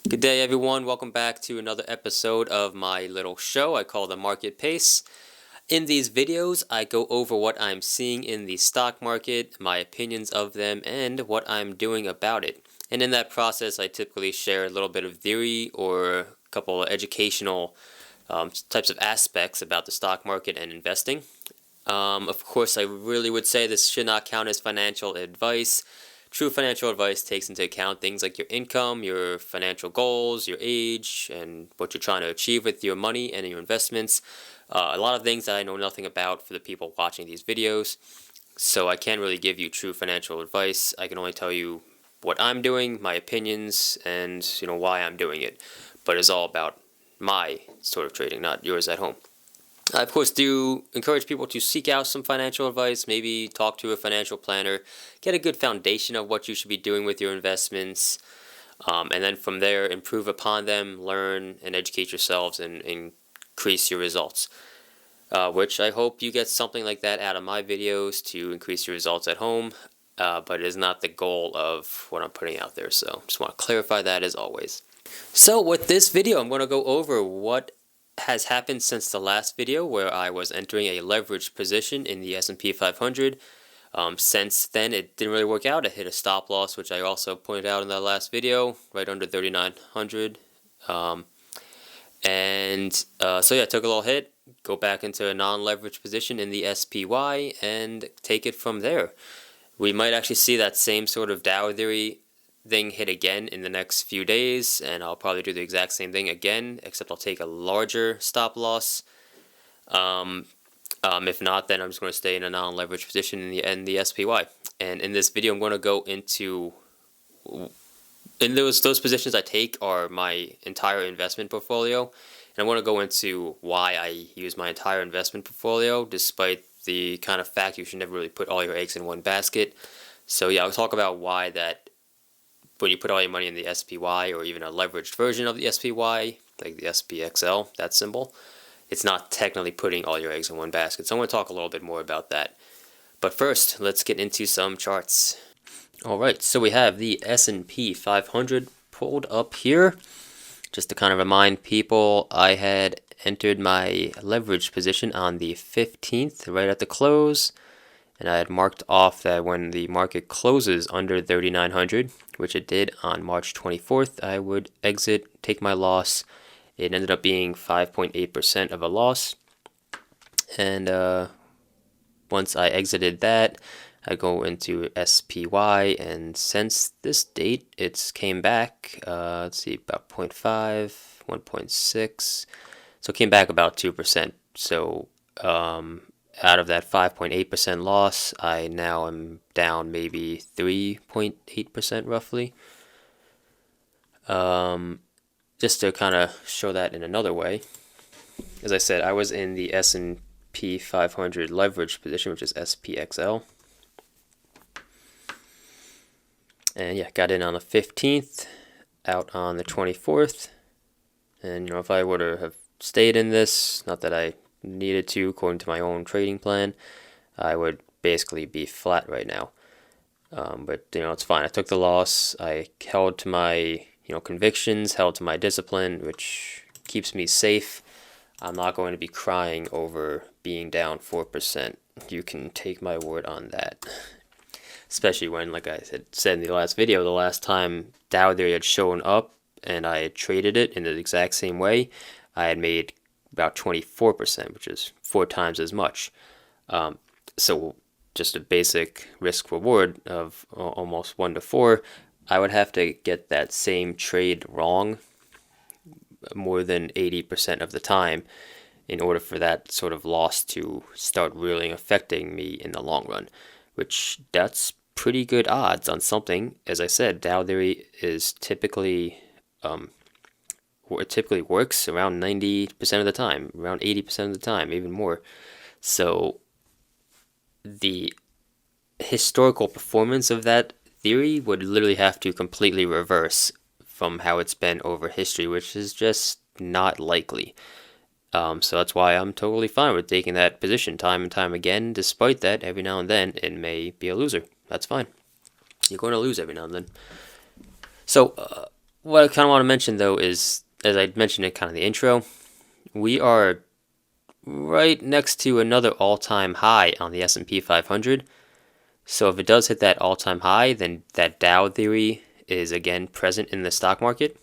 Good day, everyone. Welcome back to another episode of my little show I call the Market Pace. In these videos, I go over what I'm seeing in the stock market, my opinions of them, and what I'm doing about it. And in that process, I typically share a little bit of theory or a couple of educational types of aspects about the stock market and investing. Of course, I really would say this should not count as financial advice. True financial advice takes into account things like your income, your financial goals, your age, and what you're trying to achieve with your money and your investments. A lot of things that I know nothing about for the people watching these videos. So I can't really give you true financial advice. I can only tell you what I'm doing, my opinions, and why I'm doing it. But it's all about my sort of trading, not yours at home. I, of course, do encourage people to seek out some financial advice, maybe talk to a financial planner, get a good foundation of what you should be doing with your investments, and then from there improve upon them, learn, and educate yourselves and increase your results. Which I hope you get something like that out of my videos to increase your results at home, but it is not the goal of what I'm putting out there, so just want to clarify that as always. So with this video, I'm going to go over what has happened since the last video where I was entering a leveraged position in the S&P 500. Since then, it didn't really work out. I hit a stop loss, which I also pointed out in that last video, right under 3,900. So yeah, I took a little hit, go back into a non-leveraged position in the SPY, and take it from there. We might actually see that same sort of Dow theory thing hit again in the next few days, and I'll probably do the exact same thing again, except I'll take a larger stop loss. If not, then I'm just going to stay in a non-leveraged position in the SPY. And in this video, I'm going to go into those positions I take are my entire investment portfolio, and I'm going to go into why I use my entire investment portfolio, despite the kind of fact you should never really put all your eggs in one basket. So yeah, I'll talk about why that when you put all your money in the SPY or even a leveraged version of the SPY, like the SPXL, that symbol, it's not technically putting all your eggs in one basket. So I'm going to talk a little bit more about that. But first, let's get into some charts. Alright, so we have the S&P 500 pulled up here. Just to kind of remind people, I had entered my leveraged position on the 15th, right at the close. And I had marked off that when the market closes under 3,900, which it did on March 24th, I would exit, take my loss. It ended up being 5.8% of a loss. And once I exited that, I go into SPY, and since this date, it's came back, let's see, about 0.5, 1.6. So it came back about 2%. So, out of that 5.8% loss, I now am down maybe 3.8% roughly. Just to kind of show that in another way, as I said, I was in the S&P 500 leverage position, which is SPXL. And yeah, got in on the 15th, out on the 24th. And if I were to have stayed in this, not that I needed to according to my own trading plan, I would basically be flat right now. But it's fine. I took the loss. I held to my convictions, held to my discipline, which keeps me safe. I'm not going to be crying over being down 4%. You can take my word on that. Especially when, like I said in the last video, the last time Dow there had shown up and I had traded it in the exact same way, I had made about 24%, which is 4 times as much. So just a basic risk reward of almost 1 to 4, I would have to get that same trade wrong more than 80% of the time in order for that sort of loss to start really affecting me in the long run, which that's pretty good odds on something. As I said, Dow theory is typically it typically works around 90% of the time, around 80% of the time, even more. So the historical performance of that theory would literally have to completely reverse from how it's been over history, which is just not likely. So that's why I'm totally fine with taking that position time and time again. Despite that, every now and then it may be a loser. That's fine. You're going to lose every now and then. So what I kind of want to mention though is, as I mentioned in kind of the intro, we are right next to another all-time high on the S&P 500. So if it does hit that all-time high, then that Dow theory is again present in the stock market.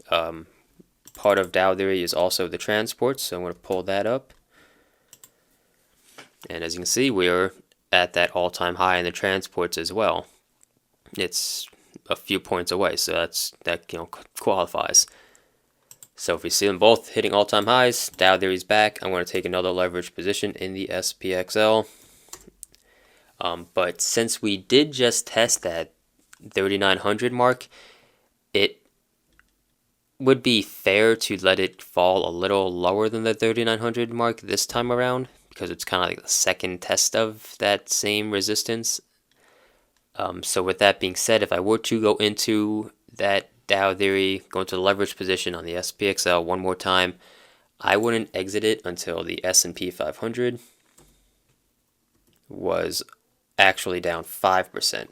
Part of Dow theory is also the transports, so I'm going to pull that up. And as you can see, we're at that all-time high in the transports as well. It's a few points away, so that qualifies. So if we see them both hitting all-time highs, Dow theory's back. I'm going to take another leverage position in the SPXL. But since we did just test that 3,900 mark, it would be fair to let it fall a little lower than the 3,900 mark this time around, because it's kind of like the second test of that same resistance. So with that being said, if I were to go into that Dow theory, go into the leverage position on the SPXL one more time, I wouldn't exit it until the S&P 500 was actually down 5%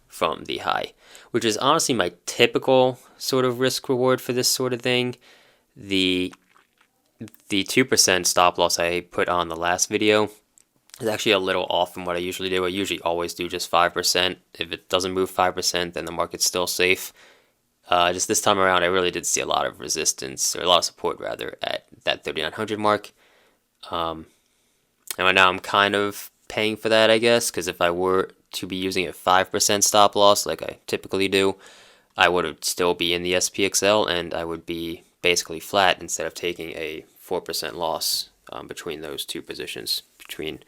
from the high, which is honestly my typical sort of risk reward for this sort of thing. The 2% stop loss I put on the last video is actually a little off from what I usually do. I usually always do just 5%. If it doesn't move 5%, then the market's still safe. Just this time around, I really did see a lot of resistance, or a lot of support rather, at that 3,900 mark. And right now I'm kind of paying for that, I guess, because if I were to be using a 5% stop loss like I typically do, I would still be in the SPXL, and I would be basically flat instead of taking a 4% loss between those two positions, between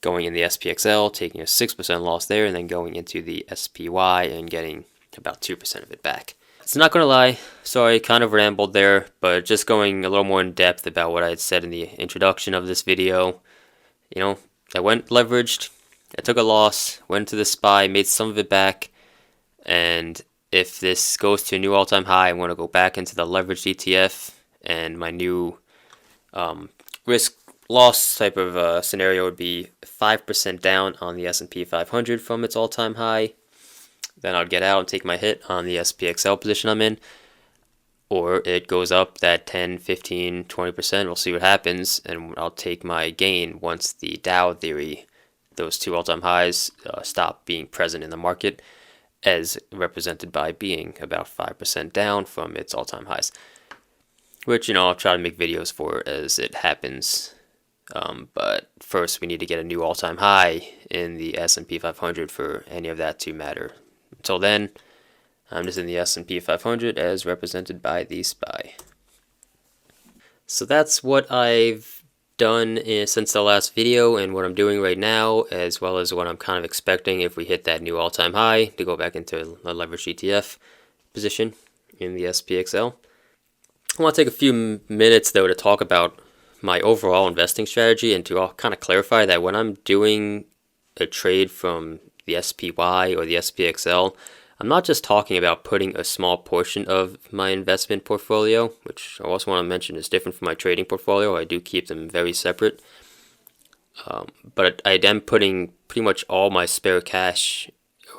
going in the SPXL, taking a 6% loss there, and then going into the SPY and getting about 2% of it back. So not gonna lie, sorry, kind of rambled there, but just going a little more in depth about what I had said in the introduction of this video. I went leveraged, I took a loss, went to the SPY, made some of it back, and if this goes to a new all-time high, I want to go back into the leveraged ETF, and my new risk loss type of scenario would be 5% down on the S&P 500 from its all-time high. Then I'd get out and take my hit on the SPXL position I'm in, or it goes up that 10, 15, 20%. We'll see what happens, and I'll take my gain once the Dow theory, those two all-time highs, stop being present in the market, as represented by being about 5% down from its all-time highs, which I'll try to make videos for as it happens. But first we need to get a new all-time high in the S&P 500 for any of that to matter. Until then, I'm just in the S&P 500 as represented by the SPY. So that's what I've done since the last video, and what I'm doing right now, as well as what I'm kind of expecting if we hit that new all-time high to go back into a leveraged ETF position in the SPXL. I want to take a few minutes though to talk about my overall investing strategy, and to kind of clarify that when I'm doing a trade from the SPY or the SPXL, I'm not just talking about putting a small portion of my investment portfolio, which I also want to mention is different from my trading portfolio. I do keep them very separate. But I am putting pretty much all my spare cash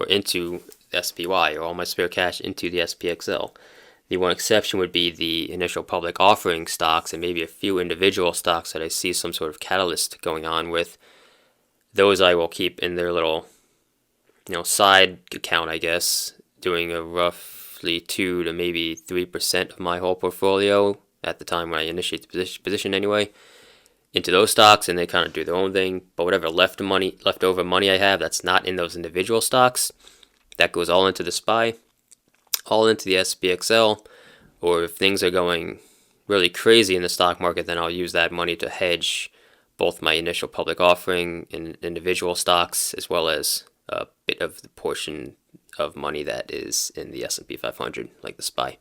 into SPY, or all my spare cash into the SPXL. The one exception would be the initial public offering stocks, and maybe a few individual stocks that I see some sort of catalyst going on with. Those I will keep in their little side account, I guess, doing a roughly 2 to maybe 3% of my whole portfolio at the time when I initiate the position anyway, into those stocks, and they kind of do their own thing. But whatever leftover money I have that's not in those individual stocks, that goes all into the SPY, all into the SPXL, or if things are going really crazy in the stock market, then I'll use that money to hedge both my initial public offering in individual stocks, as well as a bit of the portion of money that is in the S&P 500, like the SPY.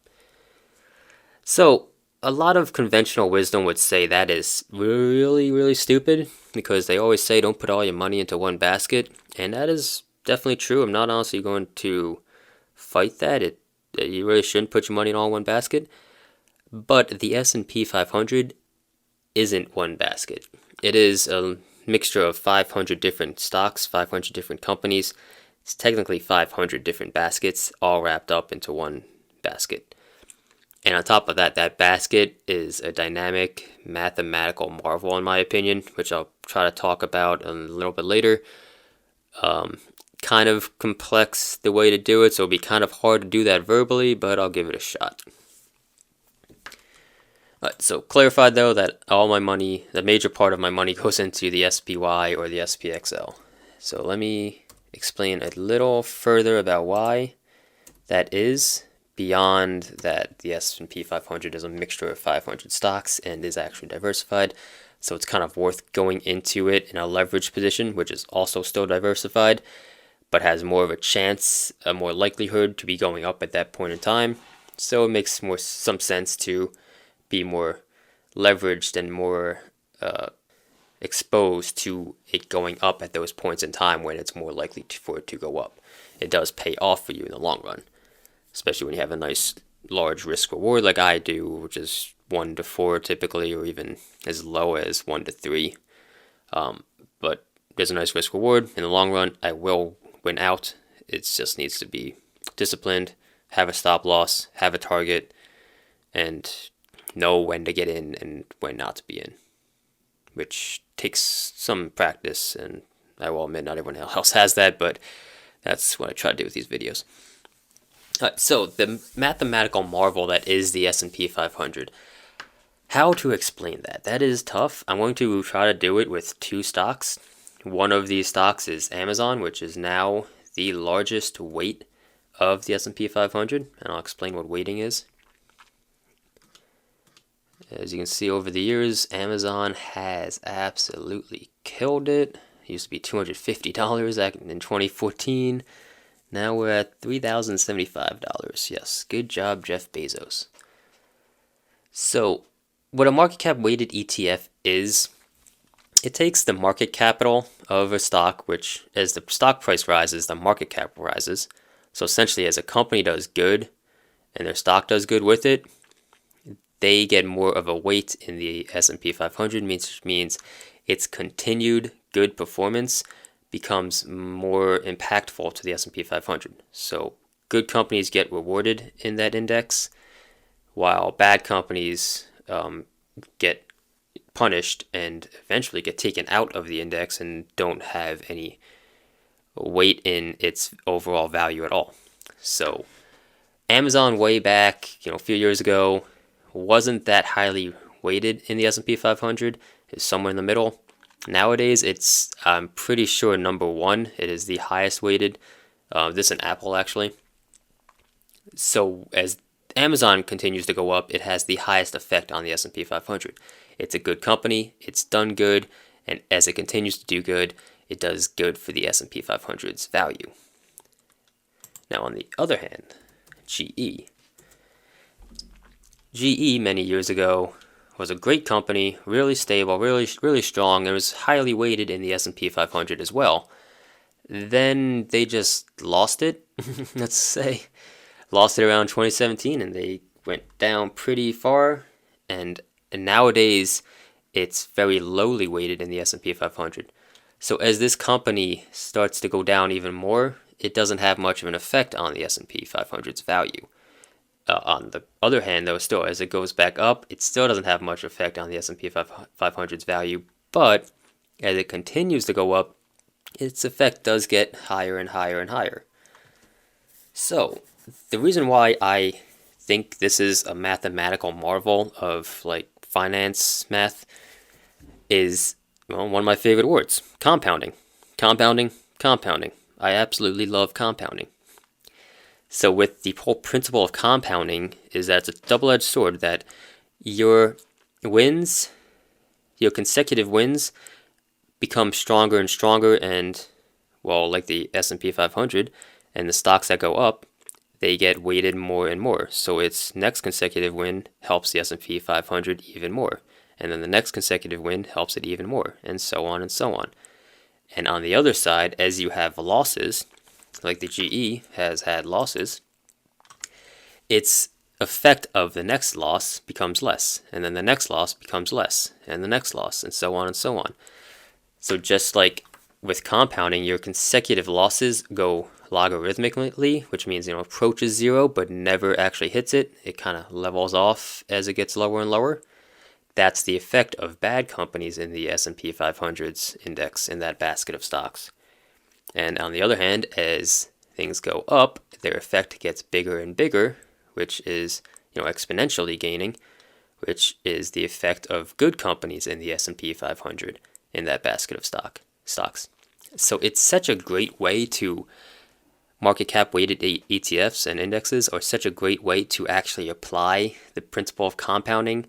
So a lot of conventional wisdom would say that is really, really stupid, because they always say don't put all your money into one basket, and that is definitely true. I'm not honestly going to fight that. You really shouldn't put your money in all one basket, but the S&P 500 isn't one basket. It is a mixture of 500 different stocks, 500 different companies. It's technically 500 different baskets, all wrapped up into one basket. And on top of that, that basket is a dynamic mathematical marvel in my opinion, which I'll try to talk about a little bit later. Kind of complex the way to do it, so it'll be kind of hard to do that verbally, but I'll give it a shot. So clarified though that all my money, the major part of my money goes into the SPY or the SPXL. So let me explain a little further about why that is, beyond that the S&P 500 is a mixture of 500 stocks and is actually diversified. So it's kind of worth going into it in a leveraged position, which is also still diversified, but has more of a chance, a more likelihood to be going up at that point in time. So it makes some sense to be more leveraged and more exposed to it going up at those points in time when it's more likely for it to go up. It does pay off for you in the long run, especially when you have a nice large risk reward like I do, which is 1 to 4 typically, or even as low as 1 to 3. But there's a nice risk reward. In the long run, I will win out. It just needs to be disciplined, have a stop loss, have a target, and know when to get in and when not to be in, which takes some practice, and I will admit not everyone else has that, but that's what I try to do with these videos. So the mathematical marvel that is the S&P 500. How to explain that? That is tough. I'm going to try to do it with 2 stocks. One of these stocks is Amazon, which is now the largest weight of the S&P 500, and I'll explain what weighting is. As you can see over the years, Amazon has absolutely killed it. It used to be $250 back in 2014. Now we're at $3,075. Yes, good job, Jeff Bezos. So, what a market cap weighted ETF is, it takes the market capital of a stock, which as the stock price rises, the market cap rises. So essentially, as a company does good and their stock does good with it, they get more of a weight in the S&P 500, which means its continued good performance becomes more impactful to the S&P 500. So good companies get rewarded in that index, while bad companies get punished and eventually get taken out of the index and don't have any weight in its overall value at all. So Amazon way back, a few years ago, wasn't that highly weighted in the S&P 500. It's somewhere in the middle. Nowadays, it's, I'm pretty sure, number 1. It is the highest weighted. This is an Apple, actually. So as Amazon continues to go up, it has the highest effect on the S&P 500. It's a good company. It's done good. And as it continues to do good, it does good for the S&P 500's value. Now, on the other hand, GE. GE, many years ago, was a great company, really stable, really strong, and was highly weighted in the S&P 500 as well. Then they just lost it, let's say. Lost it around 2017, and they went down pretty far. And nowadays, it's very lowly weighted in the S&P 500. So as this company starts to go down even more, it doesn't have much of an effect on the S&P 500's value. On the other hand, though, still, as it goes back up, it still doesn't have much effect on the S&P 500's value, but as it continues to go up, its effect does get higher and higher and higher. So, the reason why I think this is a mathematical marvel of, finance math is, one of my favorite words, compounding. Compounding, compounding. I absolutely love compounding. So with the whole principle of compounding is that it's a double-edged sword, that your wins, your consecutive wins, become stronger and stronger, and, like the S&P 500 and the stocks that go up, they get weighted more and more. So its next consecutive win helps the S&P 500 even more. And then the next consecutive win helps it even more, and so on and so on. And on the other side, as you have losses, like the GE has had losses, its effect of the next loss becomes less, and then the next loss becomes less, and the next loss, and so on and so on. So just like with compounding, your consecutive losses go logarithmically, which means, approaches zero but never actually hits it. It kind of levels off as it gets lower and lower. That's the effect of bad companies in the S&P 500's index, in that basket of stocks. And on the other hand, as things go up, their effect gets bigger and bigger, which is, exponentially gaining, which is the effect of good companies in the S&P 500 in that basket of stocks. So it's such a great way to market cap weighted ETFs and indexes are such a great way to actually apply the principle of compounding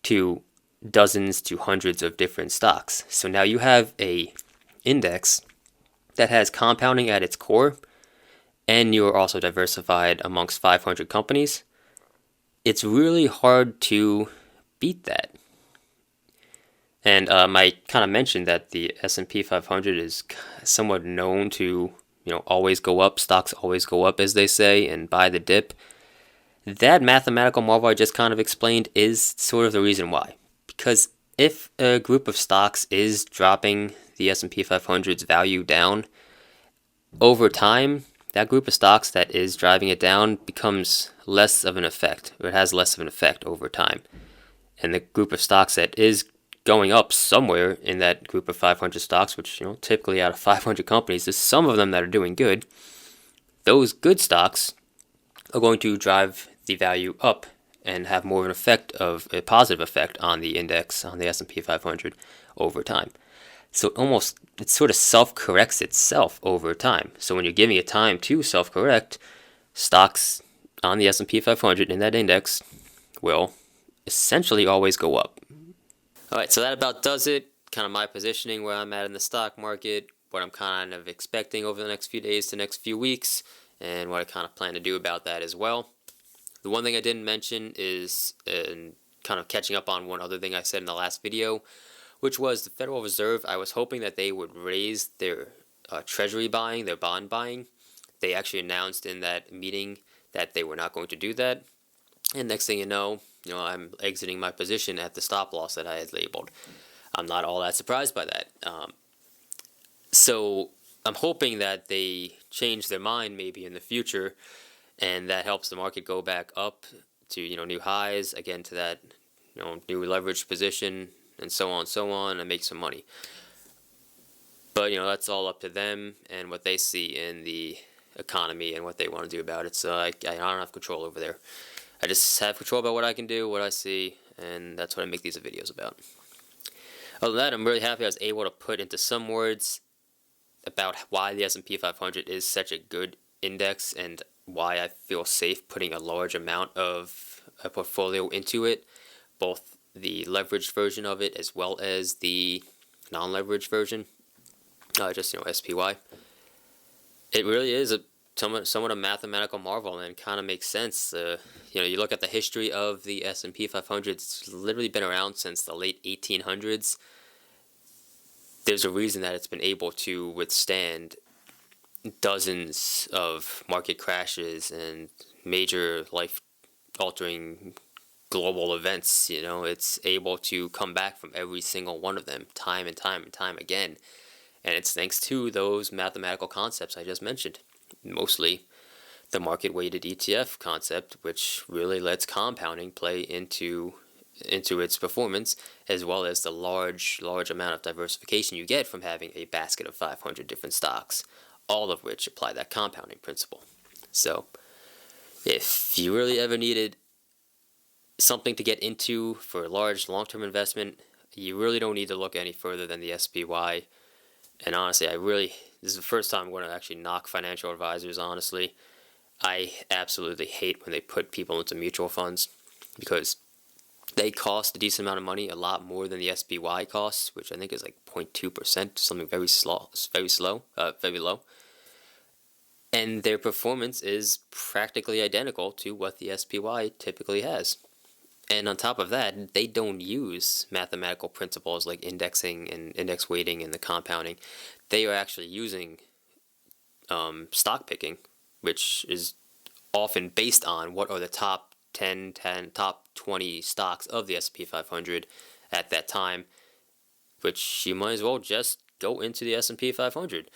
to dozens to hundreds of different stocks. So now you have a index that has compounding at its core, and you are also diversified amongst 500 companies. It's really hard to beat that. And I kind of mentioned that the S&P 500 is somewhat known to, always go up. Stocks always go up, as they say, and buy the dip. That mathematical marvel I just kind of explained is sort of the reason why. Because if a group of stocks is dropping the S&P 500's value down, over time, that group of stocks that is driving it down becomes less of an effect, or it has less of an effect over time. And the group of stocks that is going up somewhere in that group of 500 stocks, which, typically out of 500 companies, there's some of them that are doing good. Those good stocks are going to drive the value up and have more of an effect, of a positive effect on the index, on the S&P 500 over time. So it sort of self-corrects itself over time. So when you're giving it time to self-correct, stocks on the S&P 500 in that index will essentially always go up. Alright, so that about does it. Kind of my positioning, where I'm at in the stock market, what I'm kind of expecting over the next few days to next few weeks, and what I kind of plan to do about that as well. The one thing I didn't mention is kind of catching up on one other thing I said in the last video, which was the Federal Reserve. I was hoping that they would raise their treasury buying, their bond buying. They actually announced in that meeting that they were not going to do that. And next thing you know, I'm exiting my position at the stop loss that I had labeled. I'm not all that surprised by that. So I'm hoping that they change their mind maybe in the future, and that helps the market go back up to, new highs, again to that, new leveraged position, and so on, and make some money. But, that's all up to them and what they see in the economy and what they want to do about it. So I don't have control over there. I just have control about what I can do, what I see, and that's what I make these videos about. Other than that, I'm really happy I was able to put into some words about why the S&P 500 is such a good index and why I feel safe putting a large amount of a portfolio into it, both the leveraged version of it as well as the non-leveraged version, just SPY. It really is somewhat a mathematical marvel, and kind of makes sense. You look at the history of the S&P 500, it's literally been around since the late 1800s. There's a reason that it's been able to withstand dozens of market crashes and major life-altering global events. It's able to come back from every single one of them time and time and time again. And it's thanks to those mathematical concepts I just mentioned. Mostly the market-weighted ETF concept, which really lets compounding play into its performance, as well as the large amount of diversification you get from having a basket of 500 different stocks, all of which apply that compounding principle. So if you really ever needed something to get into for a large long-term investment, you really don't need to look any further than the SPY. And honestly, this is the first time I'm going to actually knock financial advisors, honestly. I absolutely hate when they put people into mutual funds, because they cost a decent amount of money, a lot more than the SPY costs, which I think is like 0.2%, something very low. And their performance is practically identical to what the SPY typically has. And on top of that, they don't use mathematical principles like indexing and index weighting and the compounding. They are actually using stock picking, which is often based on what are the top 10, top 20 stocks of the S&P 500 at that time, which you might as well just go into the S&P 500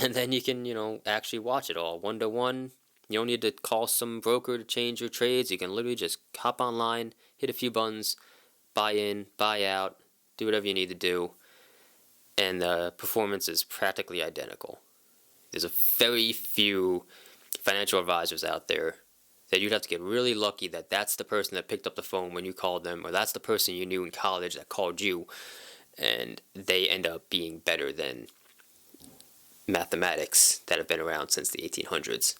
and then you can, actually watch it all 1-to-1. You don't need to call some broker to change your trades. You can literally just hop online, hit a few buttons, buy in, buy out, do whatever you need to do, and the performance is practically identical. There's a very few financial advisors out there that you'd have to get really lucky that that's the person that picked up the phone when you called them, or that's the person you knew in college that called you, and they end up being better than mathematics that have been around since the 1800s.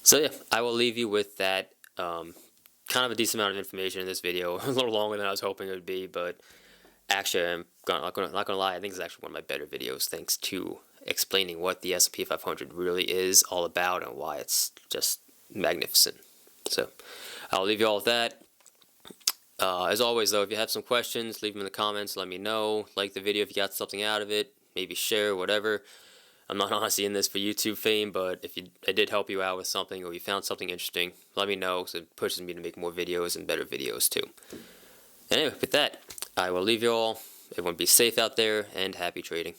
So yeah, I will leave you with that. Kind of a decent amount of information in this video, a little longer than I was hoping it would be, but actually, I'm not gonna lie, I think it's actually one of my better videos, thanks to explaining what the S&P 500 really is all about and why it's just magnificent. So I'll leave you all with that. As always, though, if you have some questions, leave them in the comments. Let me know. Like the video if you got something out of it. Maybe share, whatever. I'm not honestly in this for YouTube fame, but if I did help you out with something or you found something interesting, let me know, because it pushes me to make more videos and better videos too. Anyway, with that, I will leave you all. Everyone be safe out there and happy trading.